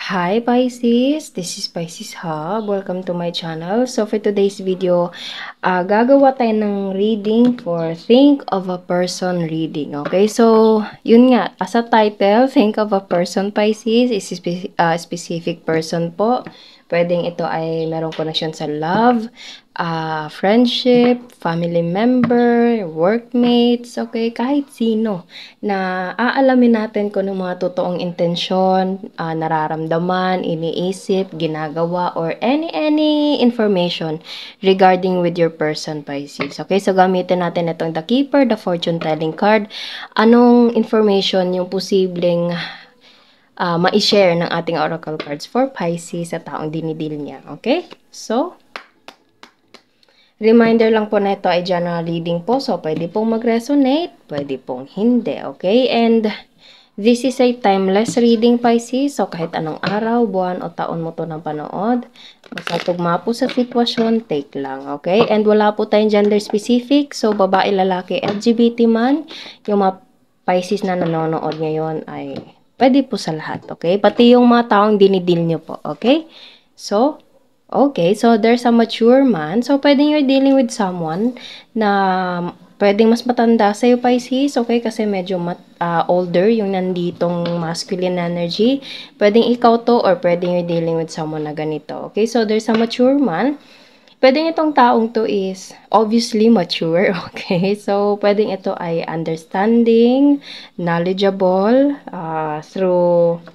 Hi Pisces, this is Pisces Hub. Welcome to my channel. So for today's video, gagawa tayo ng reading for Think of a Person reading. Okay, so yun nga, as a title, Think of a Person Pisces is a specific person po. Pwedeng ito ay merong connection sa love, friendship, family member, workmates, okay, kahit sino na aalamin natin kung ano mga totoong intensyon, nararamdaman, iniisip, ginagawa, or any information regarding with your person, Pisces. Okay, so gamitin natin itong The Keeper, the Fortune Telling card. Anong information yung posibleng ma-share ng ating oracle cards for Pisces sa taong dinidil niya. Okay? So, reminder lang po na ito ay general reading po. So, pwede pong mag-resonate, pwede pong hindi. Okay? And this is a timeless reading, Pisces. So, kahit anong araw, buwan, o taon mo to ng panood, basta tugma po sa sitwasyon, take lang. Okay? And wala po tayong gender specific. So, babae, lalaki, LGBT man, yung mga Pisces na nanonood ngayon ay pwede po sa lahat, okay? Pati yung mga taong dinidil nyo po, okay? So, okay. So, there's a mature man. So, pwedeng you're dealing with someone na pwedeng mas matanda sa'yo, Pisces, okay? Kasi medyo older yung nanditong masculine energy. Pwedeng ikaw to or pwedeng you're dealing with someone na ganito, okay? So, there's a mature man. Pwedeng itong taong to is obviously mature, okay? So, pwedeng ito ay understanding, knowledgeable, through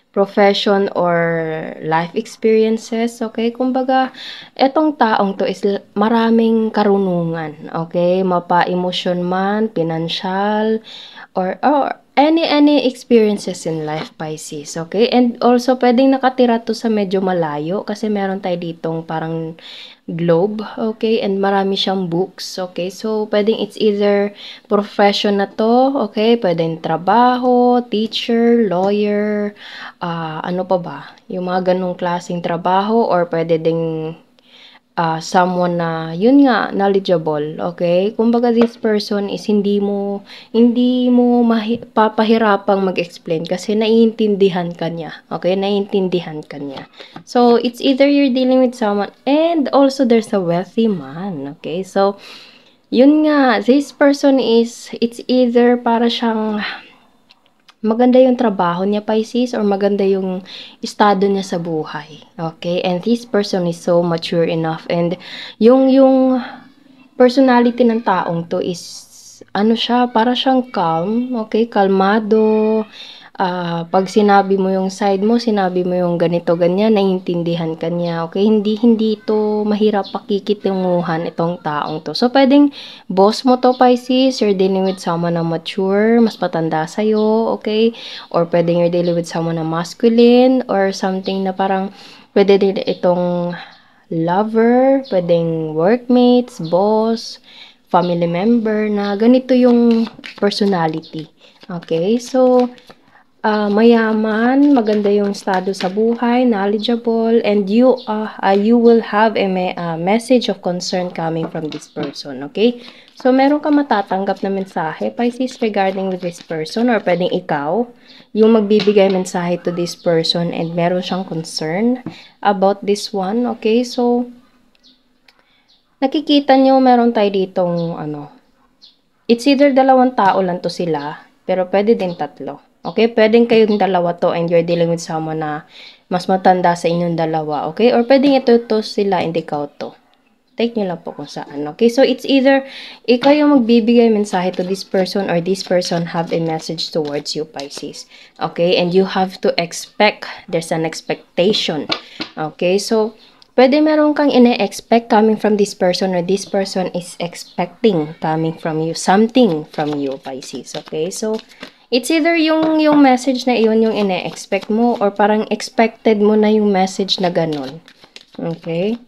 profession or life experiences, okay? Kumbaga, etong taong to is maraming karunungan, okay? Mapa-emotion man, financial, or any experiences in life, Pisces, okay? And also, pwedeng nakatira to sa medyo malayo kasi meron tayo ditong parang globe, okay? And marami siyang books, okay? So, pwedeng it's either profession na to, okay? Pwedeng trabaho, teacher, lawyer, ano pa ba? Yung mga ganong klaseng trabaho or pwede ding someone na, yun nga, knowledgeable, okay? Kumbaga, this person is hindi mo papahirapang mag-explain kasi naiintindihan ka niya, okay? Naiintindihan ka niya. So, it's either you're dealing with someone and also there's a wealthy man, okay? So, yun nga, this person is, it's either para siyang maganda yung trabaho niya, Pisces, or maganda yung estado niya sa buhay. Okay? And this person is so mature enough. And yung personality ng taong to is, ano siya, para siyang calm, okay? Kalmado. Pag sinabi mo yung side mo, sinabi mo yung ganito, ganyan, naiintindihan ka niya, okay? Hindi ito mahirap pakikitunguhan itong taong to. So, pwedeng boss mo to, Pisces, you're dealing with someone na mature, mas patanda sa'yo, okay? Or pwedeng you're dealing with someone na masculine, or something na parang pwede din itong lover, pwedeng workmates, boss, family member, na ganito yung personality. Okay? So, mayaman, maganda yung estado sa buhay, knowledgeable, and you will have a message of concern coming from this person, okay? So, meron ka matatanggap na mensahe, Pisces, regarding with this person, or pwedeng ikaw, yung magbibigay mensahe to this person, and meron siyang concern about this one, okay? So, nakikita nyo, meron tayo ditong, it's either dalawang tao lang to sila, pero pwede din tatlo. Okay, pwedeng kayong dalawa to and you're dealing with someone na mas matanda sa inyong dalawa, okay? Or pwedeng ito sila and ikaw to. Take nyo lang po kung saan, okay? So, it's either ikaw yung magbibigay mensahe to this person or this person have a message towards you, Pisces. Okay? And you have to expect, there's an expectation. Okay? So, pwede meron kang ine-expect coming from this person or this person is expecting coming from you, something from you, Pisces. Okay? So, it's either yung message na iyon yung ine-expect mo or parang expected mo na yung message na ganun. Okay?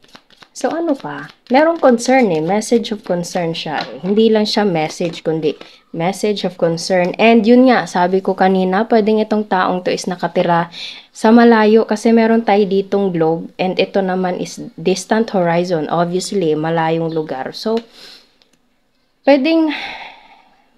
So, ano pa? Merong concern message of concern siya Hindi lang siya message, kundi message of concern. And yun nga, sabi ko kanina, pwedeng itong taong to is nakatira sa malayo kasi meron tayo ditong globe and ito naman is distant horizon. Obviously, malayong lugar. So, pwedeng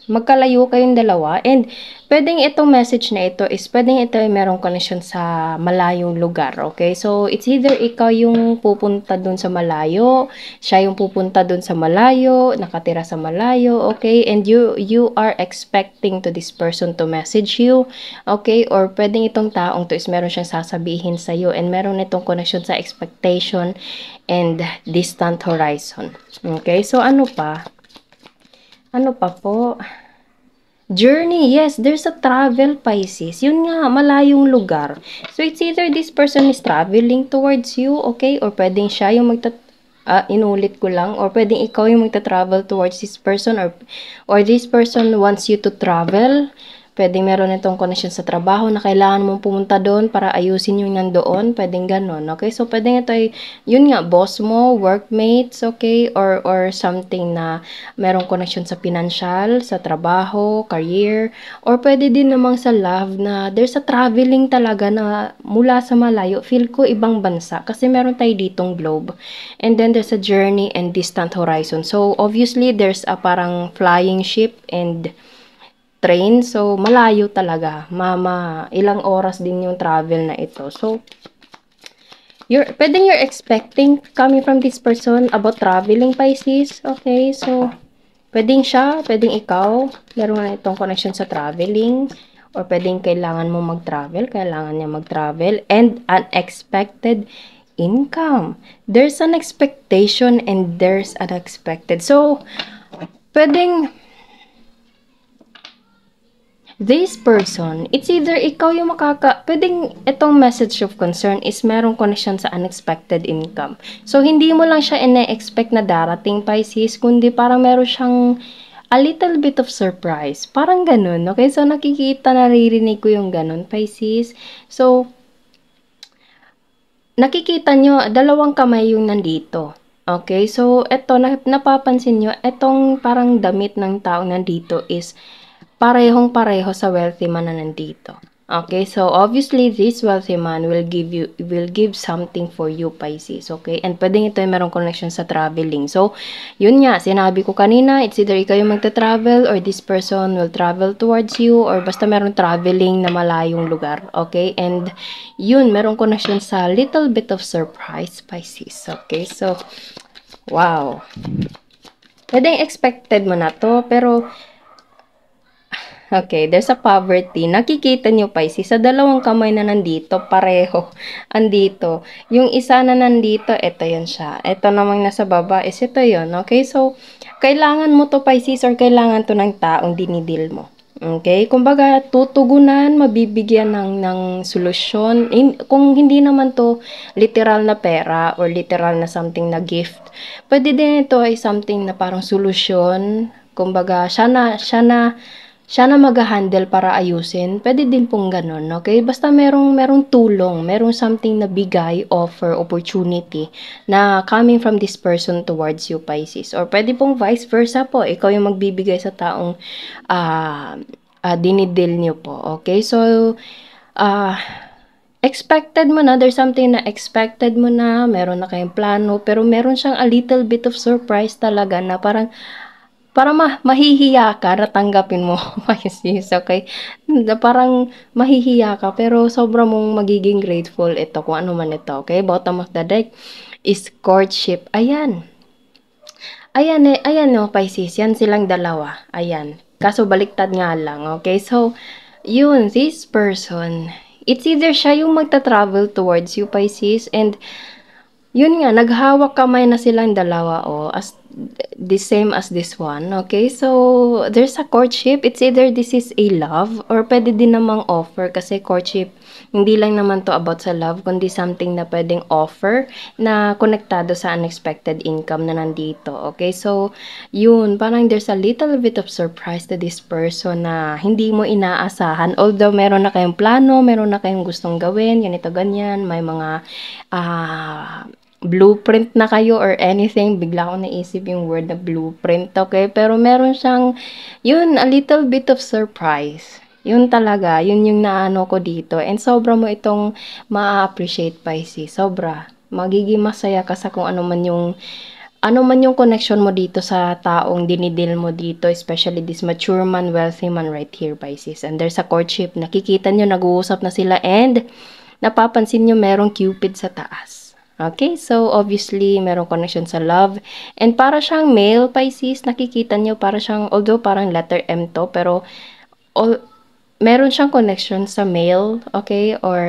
magkalayo kayong dalawa, and pwedeng itong message na ito is pwedeng ito ay merong connection sa malayong lugar, okay? So, it's either ikaw yung pupunta dun sa malayo, siya yung pupunta dun sa malayo, nakatira sa malayo, okay? And you are expecting to this person to message you, okay? Or pwedeng itong taong to is meron siyang sasabihin sa'yo, and meron itong connection sa expectation and distant horizon, okay? So, ano pa? Ano pa po? Journey, yes, there's a travel, Pisces. Yun nga, malayong lugar. So, it's either this person is traveling towards you, okay? Or pwedeng siya yung inulit ko lang. Or pwedeng ikaw yung magta-travel towards this person. Or this person wants you to travel. Pwedeng meron itong connection sa trabaho na kailangan mong pumunta doon para ayusin yung nandoon. Pwedeng ganon, okay? So, pwedeng ito ay, yun nga, boss mo, workmates, okay? Or something na merong connection sa financial, sa trabaho, career. Or pwede din namang sa love na there's a traveling talaga na mula sa malayo. Feel ko ibang bansa kasi meron tayo ditong globe. And then there's a journey and distant horizon. So, obviously, there's a parang flying ship and train. So, malayo talaga. Ilang oras din yung travel na ito. So, pwedeng you're expecting coming from this person about traveling, Pisces. Okay, so, pwedeng siya, pwedeng ikaw. Meron na itong connection sa traveling. Or pwedeng kailangan mo mag-travel, kailangan niya mag-travel. And unexpected income. There's an expectation and there's unexpected. So, pwedeng this person, it's either ikaw yung pwedeng itong message of concern is merong connection sa unexpected income. So, hindi mo lang siya ine-expect na darating, Pisces, kundi parang meron siyang a little bit of surprise. Parang ganun, okay? So, naririnig ko yung ganun, Pisces. So, nakikita nyo, dalawang kamay yung nandito. Okay? So, eto, napapansin nyo, etong parang damit ng tao nandito is parehong-pareho sa wealthy man na nandito. Okay, so obviously this wealthy man will give something for you, Pisces, okay? And pwedeng ito ay merong connection sa traveling. So, yun nga, sinabi ko kanina, it's either ikaw yung magta-travel or this person will travel towards you or basta merong traveling na malayong lugar, okay? And yun, merong connection sa little bit of surprise, Pisces, okay? So, wow. Pwedeng expected mo na to, pero okay, there's a poverty. Nakikita nyo, Pisces, sa dalawang kamay na nandito, pareho, andito. Yung isa na nandito, ito yun siya. Ito namang nasa baba, is ito yun. Okay, so, kailangan mo to, Pisces, or kailangan to ng taong dinidil mo. Okay, kumbaga, tutugunan, mabibigyan ng solusyon. Kung hindi naman to literal na pera or literal na something na gift, pwede din ito ay something na parang solusyon. Kumbaga, siya na mag-handle para ayusin. Pwede din pong ganun, okay? Basta merong tulong, merong something na bigay, offer, opportunity na coming from this person towards you, Pisces. Or pwede pong vice versa po. Ikaw yung magbibigay sa taong dinidil nyo po, okay? So, expected mo na, there's something na expected mo na, meron na kayong plano, pero meron siyang a little bit of surprise talaga na parang mahihiya ka na tanggapin mo, Pisces, okay? Parang mahihiya ka, pero sobrang mong magiging grateful ito, kung ano man ito, okay? Bottom of the deck is courtship. Ayan. Ayan no, Pisces, yan silang dalawa. Ayan. Kaso baliktad nga lang, okay? So, yun, this person, it's either siya yung magta-travel towards you, Pisces, and yun nga, naghawak kamay na silang dalawa, as the same as this one, okay? So, there's a courtship. It's either this is a love or pwede din namang offer kasi courtship, hindi lang naman to about sa love, kundi something na pwedeng offer na konektado sa unexpected income na nandito, okay? So, yun, parang there's a little bit of surprise to this person na hindi mo inaasahan. Although, meron na kayong plano, meron na kayong gustong gawin, ganito, ganyan, may mga blueprint na kayo or anything, bigla ko naisip yung word na blueprint, okay? Pero meron siyang, yun, a little bit of surprise. Yun talaga, yun yung naano ko dito. And sobra mo itong ma-appreciate, Pisces. Sobra. Magiging masaya ka sa kung ano man yung ano man yung connection mo dito sa taong dinidil mo dito, especially this mature man, wealthy man right here, Pisces. And there's a courtship. Nakikita nyo, nag-uusap na sila and napapansin nyo merong Cupid sa taas. Okay, so obviously, merong connection sa love. And para siyang male, Pisces, nakikita nyo, para siyang, although parang letter M to, pero meron siyang connection sa mail, okay, or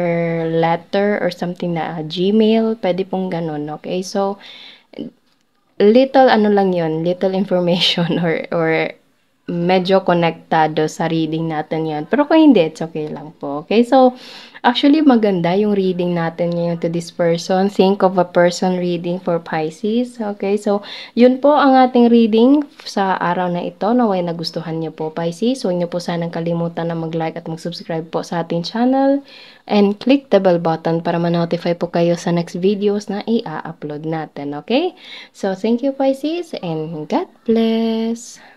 letter, or something na Gmail, pwede pong ganun, okay? So, little ano lang yun, little information or medyo konektado sa reading natin yan. Pero kung hindi, it's okay lang po. Okay? So, actually maganda yung reading natin ngayon to this person. Think of a person reading for Pisces. Okay? So, yun po ang ating reading sa araw na ito. Naway nagustuhan niyo po, Pisces. Huwag niyo po sanang kalimutan na mag-like at mag-subscribe po sa ating channel. And click the bell button para ma-notify po kayo sa next videos na i-upload natin. Okay? So, thank you, Pisces, and God bless!